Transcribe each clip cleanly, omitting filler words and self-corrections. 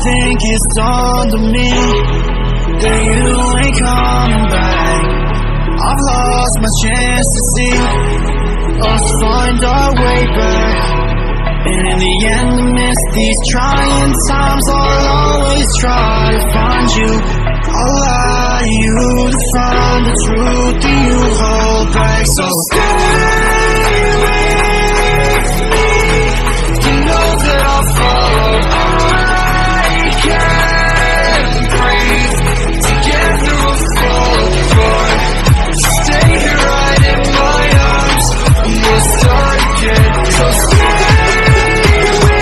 think it's on to me that you ain't coming back. I've lost my chance to see us find our way back. And in the end, amidst these trying times, I'll always try to find you. I'll lie to you to find the truth that you hold back. So stay with me. You know that I'll follow. I can't breathe. Together we'll fall apart. Stay here right in my arms, and we'll start again. So stay with me.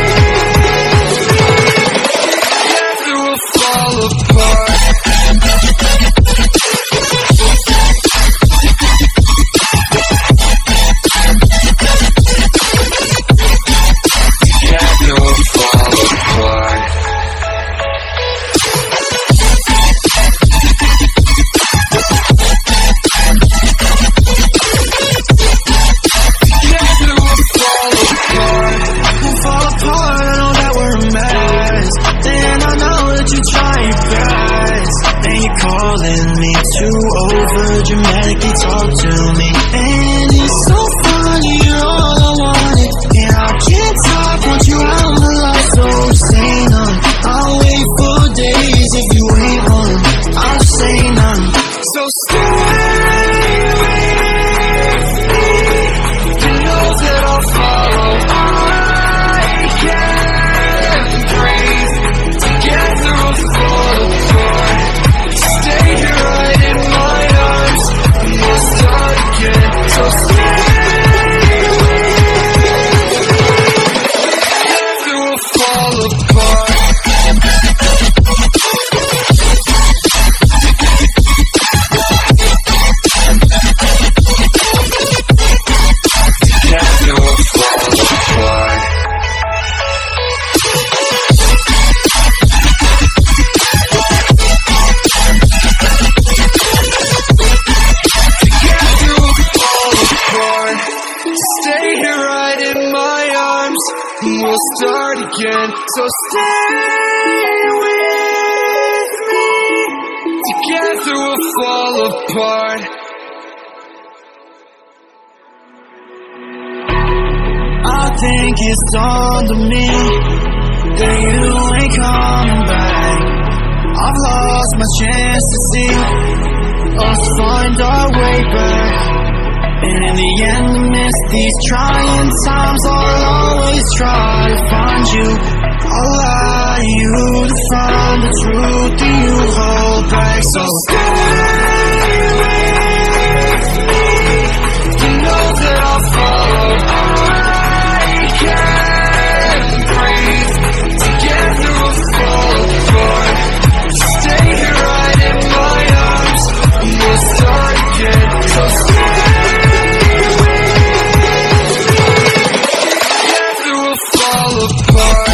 Together we'll fall apart. Dramatically talk to me, and it's so funny, you're all I wanted, and I can't talk, want you out of my life, so say none. I'll wait for days if you ain't one, I'll say none. So stay with me, you know that I'll follow. I can't breathe, together we'll fall apart. Stay here right in my arms, we'll start again. So stay with me. Together we'll fall apart. Together we'll fall apart. Stay here right in my arms, and we'll start again. So stay with me. Together we'll fall apart. I think it's on to me that you ain't coming back. I've lost my chance to see us find our way back. And in the end, amidst these trying times, I'll always try to find you. I'll lie to you to find the truth that you hold back. So stay with me. You know that I'll follow. I can't breathe. Together we'll fall apart. Stay here right in my arms, and we'll start again. So stay. Fall apart.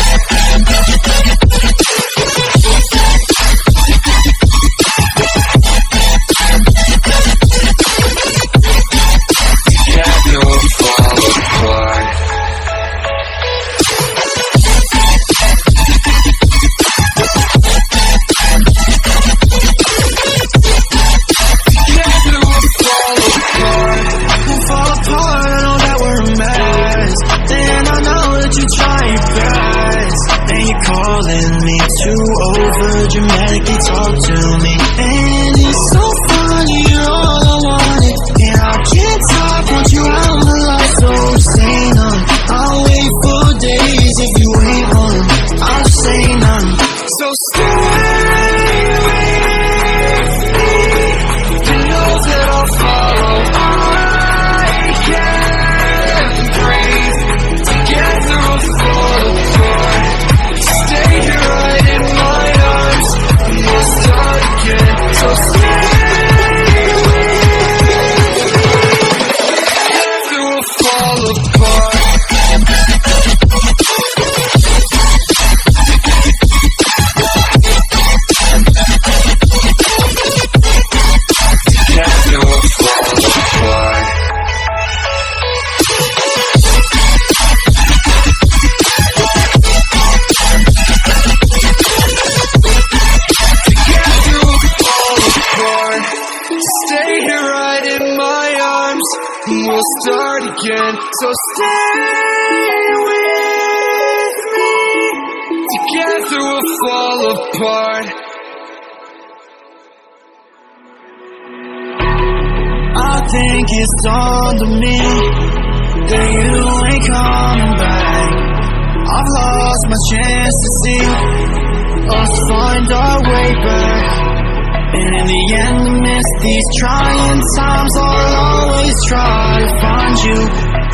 with me. Together we'll fall apart. I think it's dawned on me that you ain't coming back. I've lost my chance to see us find our way back. And in the end, amidst these trying times, I'll always try to find you.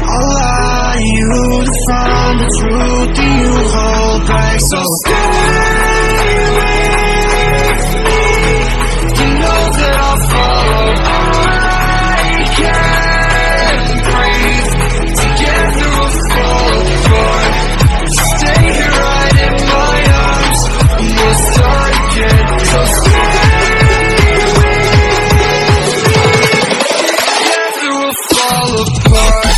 I'll allow you to find the truth that you hold back. So stay with me. You know that I'll follow. I can't breathe. Together we'll fall apart. Stay here right in my arms, and we'll start again. So stay with me. Together we'll fall apart.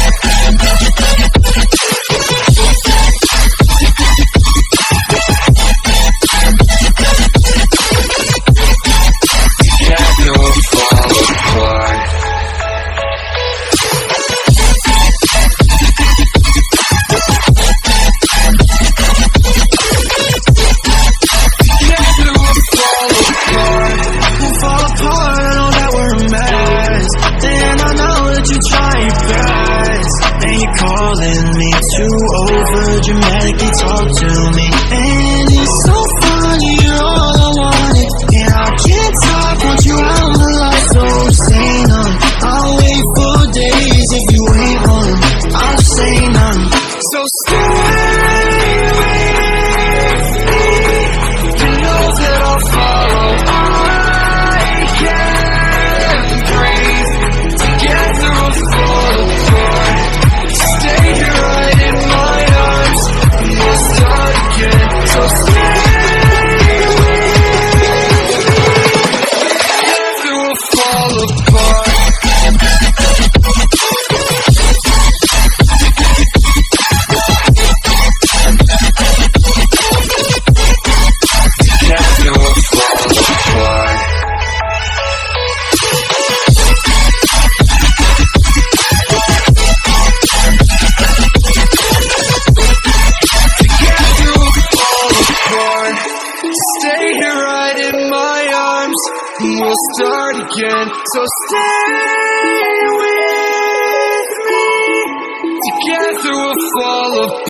Dramatically talk to me, and it's so funny, you're all I wanted, and I can't talk once you're out of my life. So say none, I'll wait for days if you ain't home. I'll say none. So stay with me. You know that I'll follow. I can't breathe. Together we'll fall apart. Stay here right in my arms, and we'll start again. So stay with me. Together we'll fall apart. Together we'll fall apart. Stay here right in my arms, and we'll start again. So stay